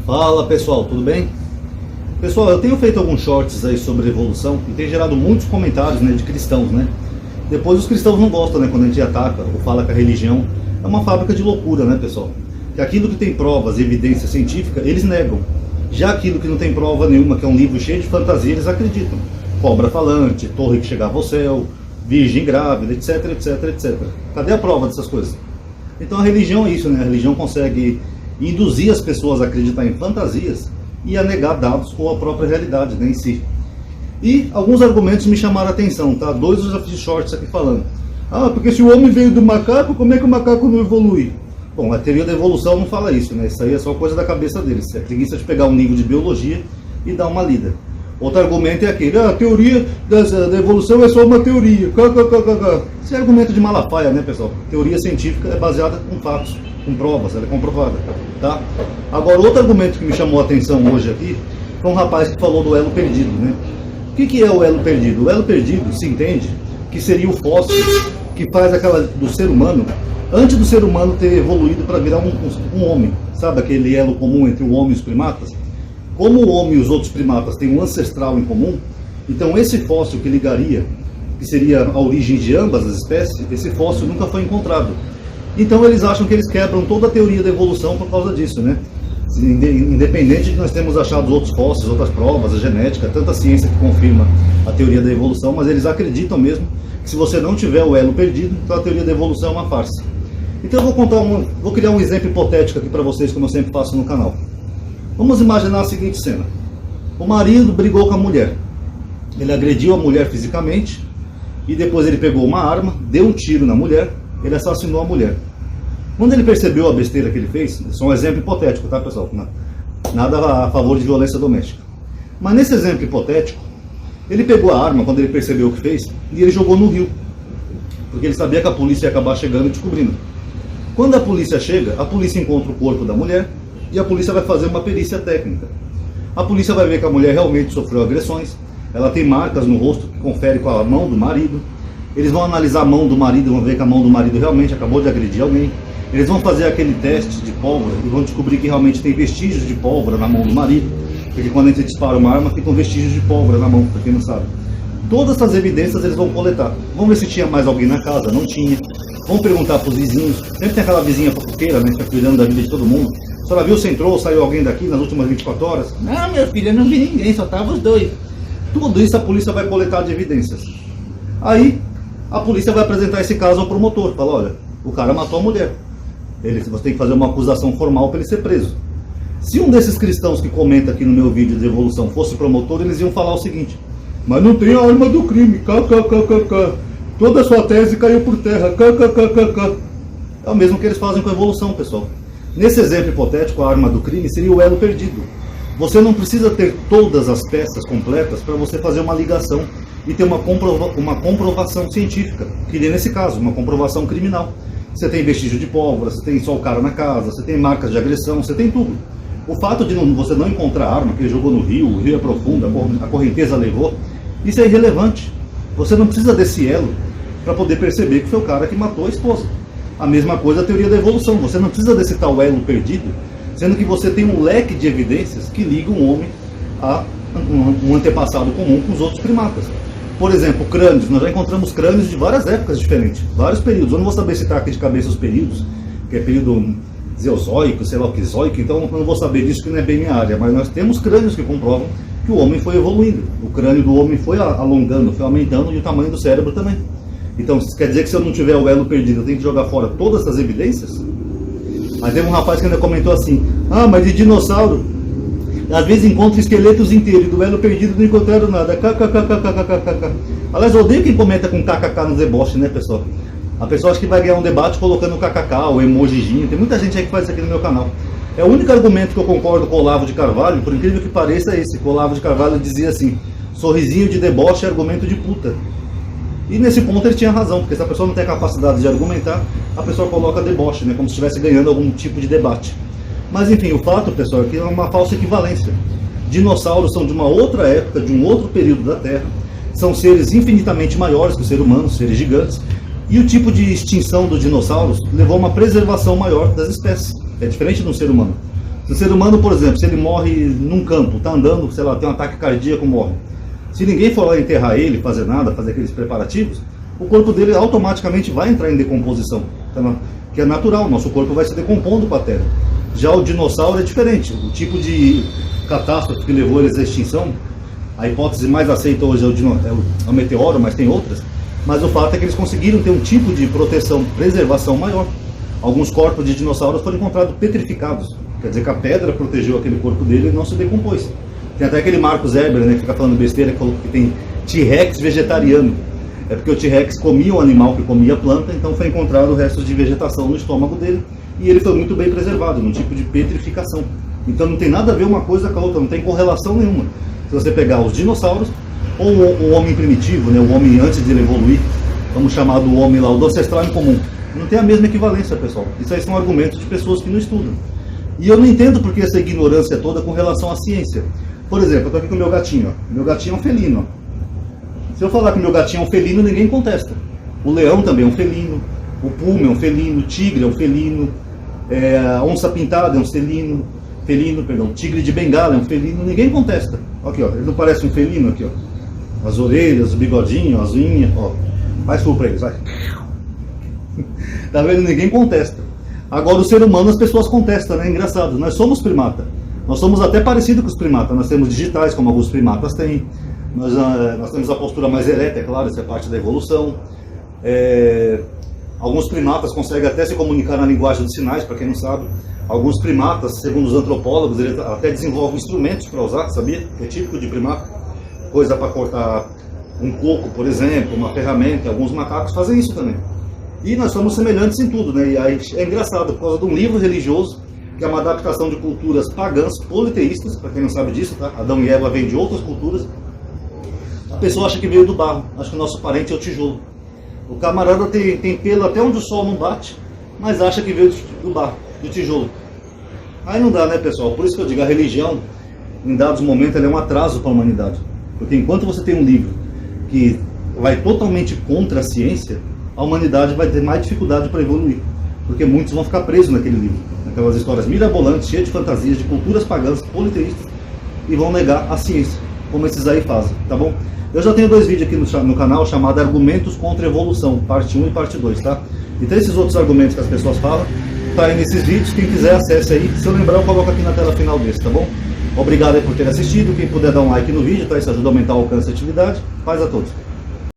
Fala pessoal, tudo bem? Pessoal, eu tenho feito alguns shorts aí sobre evolução e tem gerado muitos comentários, né, de cristãos, né? Depois os cristãos não gostam, né, quando a gente ataca ou fala que a religião é uma fábrica de loucura, né, pessoal? Que aquilo que tem provas e evidência científica, eles negam. Já aquilo que não tem prova nenhuma, que é um livro cheio de fantasia, eles acreditam. Cobra falante, torre que chegava ao céu, virgem grávida, etc, etc, etc. Cadê a prova dessas coisas? Então a religião é isso, né? A religião consegue induzir as pessoas a acreditar em fantasias e a negar dados ou a própria realidade, né, em si. E alguns argumentos me chamaram a atenção, tá? Dois eu já fiz shorts aqui falando. Ah, porque se o homem veio do macaco, como é que o macaco não evolui? Bom, a teoria da evolução não fala isso, né? Isso aí é só coisa da cabeça deles. É preguiça de pegar um livro de biologia e dar uma lida. Outro argumento é aquele, a teoria da evolução é só uma teoria. Esse é argumento de Malafaia, né, pessoal? Teoria científica é baseada em fatos, com provas, ela é comprovada, tá? Agora, outro argumento que me chamou a atenção hoje aqui foi um rapaz que falou do elo perdido, né? O que é o elo perdido? O elo perdido se entende que seria o fóssil que faz aquela do ser humano, antes do ser humano ter evoluído para virar um homem, sabe aquele elo comum entre o homem e os primatas? Como o homem e os outros primatas têm um ancestral em comum, então esse fóssil que ligaria, que seria a origem de ambas as espécies, esse fóssil nunca foi encontrado. Então eles acham que eles quebram toda a teoria da evolução por causa disso, né? Independente de que nós temos achado outros fósseis, outras provas, a genética, tanta ciência que confirma a teoria da evolução, mas eles acreditam mesmo que se você não tiver o elo perdido, então a teoria da evolução é uma farsa. Então eu vou criar um exemplo hipotético aqui para vocês, como eu sempre faço no canal. Vamos imaginar a seguinte cena. O marido brigou com a mulher. Ele agrediu a mulher fisicamente e depois ele pegou uma arma, deu um tiro na mulher, ele assassinou a mulher. Quando ele percebeu a besteira que ele fez, só um exemplo hipotético, tá, pessoal? Nada a favor de violência doméstica. Mas nesse exemplo hipotético, ele pegou a arma quando ele percebeu o que fez e ele jogou no rio. Porque ele sabia que a polícia ia acabar chegando e descobrindo. Quando a polícia chega, a polícia encontra o corpo da mulher e a polícia vai fazer uma perícia técnica. A polícia vai ver que a mulher realmente sofreu agressões, ela tem marcas no rosto que confere com a mão do marido. Eles vão analisar a mão do marido e vão ver que a mão do marido realmente acabou de agredir alguém. Eles vão fazer aquele teste de pólvora e vão descobrir que realmente tem vestígios de pólvora na mão do marido. Porque quando a gente dispara uma arma, ficam vestígios de pólvora na mão, para quem não sabe. Todas essas evidências eles vão coletar. Vão ver se tinha mais alguém na casa, não tinha. Vão perguntar para os vizinhos. Sempre tem aquela vizinha fofoqueira, né, que está cuidando da vida de todo mundo. A senhora viu se entrou ou saiu alguém daqui nas últimas 24 horas? Não, meu filho, eu não vi ninguém, só estavam os dois. Tudo isso a polícia vai coletar de evidências. Aí, a polícia vai apresentar esse caso ao promotor. Fala, olha, o cara matou a mulher. Você tem que fazer uma acusação formal para ele ser preso. Se um desses cristãos que comenta aqui no meu vídeo de evolução fosse promotor, eles iam falar o seguinte: mas não tem a arma do crime, kkkk. Toda a sua tese caiu por terra, kkkk. É o mesmo que eles fazem com a evolução, pessoal. Nesse exemplo hipotético, a arma do crime seria o elo perdido. Você não precisa ter todas as peças completas para você fazer uma ligação e ter uma comprovação científica, que nem nesse caso, uma comprovação criminal. Você tem vestígio de pólvora, você tem só o cara na casa, você tem marcas de agressão, você tem tudo. O fato de você não encontrar a arma que ele jogou no rio, o rio é profundo, a correnteza levou, isso é irrelevante. Você não precisa desse elo para poder perceber que foi o cara que matou a esposa. A mesma coisa a teoria da evolução. Você não precisa desse tal elo perdido, sendo que você tem um leque de evidências que liga um homem a um antepassado comum com os outros primatas. Por exemplo, crânios. Nós já encontramos crânios de várias épocas diferentes, vários períodos. Eu não vou saber citar aqui de cabeça os períodos, que é período Zeozoico, sei lá o que, zoico, então eu não vou saber disso, que não é bem minha área. Mas nós temos crânios que comprovam que o homem foi evoluindo. O crânio do homem foi alongando, foi aumentando, e o tamanho do cérebro também. Então, quer dizer que se eu não tiver o elo perdido, eu tenho que jogar fora todas essas evidências? Mas teve um rapaz que ainda comentou assim: ah, mas de dinossauro, às vezes encontra esqueletos inteiros, do elo perdido não encontraram nada, kkkkkkkk. Aliás, eu odeio quem comenta com kkk no deboche, né, pessoal? A pessoa acha que vai ganhar um debate colocando kkk, o emojijinho. Tem muita gente aí que faz isso aqui no meu canal. É o único argumento que eu concordo com o Olavo de Carvalho, por incrível que pareça, é esse. O Olavo de Carvalho dizia assim: sorrisinho de deboche é argumento de puta. E nesse ponto ele tinha razão, porque se a pessoa não tem a capacidade de argumentar, a pessoa coloca deboche, né, como se estivesse ganhando algum tipo de debate. Mas enfim, o fato, pessoal, é que é uma falsa equivalência. Dinossauros são de uma outra época, de um outro período da Terra, são seres infinitamente maiores que o ser humano, seres gigantes, e o tipo de extinção dos dinossauros levou a uma preservação maior das espécies. É diferente de um ser humano. Se o ser humano, por exemplo, se ele morre num campo, tá andando, sei lá, tem um ataque cardíaco, morre. Se ninguém for lá enterrar ele, fazer nada, fazer aqueles preparativos, o corpo dele automaticamente vai entrar em decomposição, que é natural, nosso corpo vai se decompondo com a terra. Já o dinossauro é diferente, o tipo de catástrofe que levou eles à extinção, a hipótese mais aceita hoje é o meteoro, mas tem outras, mas o fato é que eles conseguiram ter um tipo de proteção, preservação maior. Alguns corpos de dinossauros foram encontrados petrificados, quer dizer que a pedra protegeu aquele corpo dele e não se decompôs. Tem até aquele Marcos Eber, né, que fica falando besteira, que falou que tem T-Rex vegetariano. É porque o T-Rex comia um animal que comia planta, então foi encontrado restos de vegetação no estômago dele e ele foi muito bem preservado, num tipo de petrificação. Então não tem nada a ver uma coisa com a outra, não tem correlação nenhuma. Se você pegar os dinossauros ou o homem primitivo, né, o homem antes de ele evoluir, vamos chamar do homem lá, o do ancestral em comum, não tem a mesma equivalência, pessoal. Isso aí são argumentos de pessoas que não estudam. E eu não entendo porque essa ignorância toda com relação à ciência. Por exemplo, eu estou aqui com o meu gatinho. Ó. Meu gatinho é um felino. Ó. Se eu falar que o meu gatinho é um felino, ninguém contesta. O leão também é um felino. O puma é um felino. O tigre é um felino. A onça pintada é um felino. Tigre de bengala é um felino. Ninguém contesta. Aqui, ó. Ele não parece um felino aqui, ó. As orelhas, o bigodinho, as unhas. Ó. Faz full pra eles, vai. Tá vendo? Ninguém contesta. Agora o ser humano as pessoas contestam, né? Engraçado. Nós somos primata. Nós somos até parecidos com os primatas. Nós temos digitais, como alguns primatas têm. Nós temos a postura mais ereta, é claro, isso é parte da evolução. Alguns primatas conseguem até se comunicar na linguagem dos sinais, para quem não sabe. Alguns primatas, segundo os antropólogos, eles até desenvolvem instrumentos para usar, sabia? Que é típico de primata. Coisa para cortar um coco, por exemplo, uma ferramenta. Alguns macacos fazem isso também. E nós somos semelhantes em tudo, né? E aí é engraçado, por causa de um livro religioso, que é uma adaptação de culturas pagãs, politeístas, para quem não sabe disso, tá? Adão e Eva vêm de outras culturas. A pessoa acha que veio do barro, acha que o nosso parente é o tijolo. O camarada tem pelo até onde o sol não bate, mas acha que veio do barro, do tijolo. Aí não dá, né, pessoal? Por isso que eu digo, a religião, em dados momentos, ela é um atraso para a humanidade. Porque enquanto você tem um livro que vai totalmente contra a ciência, a humanidade vai ter mais dificuldade para evoluir. Porque muitos vão ficar presos naquele livro. Aquelas histórias mirabolantes, cheias de fantasias, de culturas pagãs, politeístas, e vão negar a ciência, como esses aí fazem, tá bom? Eu já tenho 2 vídeos aqui no canal chamado Argumentos contra a Evolução, parte 1 e parte 2, tá? E tem esses outros argumentos que as pessoas falam, tá aí nesses vídeos, quem quiser acesse aí, se eu lembrar eu coloco aqui na tela final desse, tá bom? Obrigado aí por ter assistido, quem puder dar um like no vídeo, tá? Isso ajuda a aumentar o alcance da atividade, paz a todos.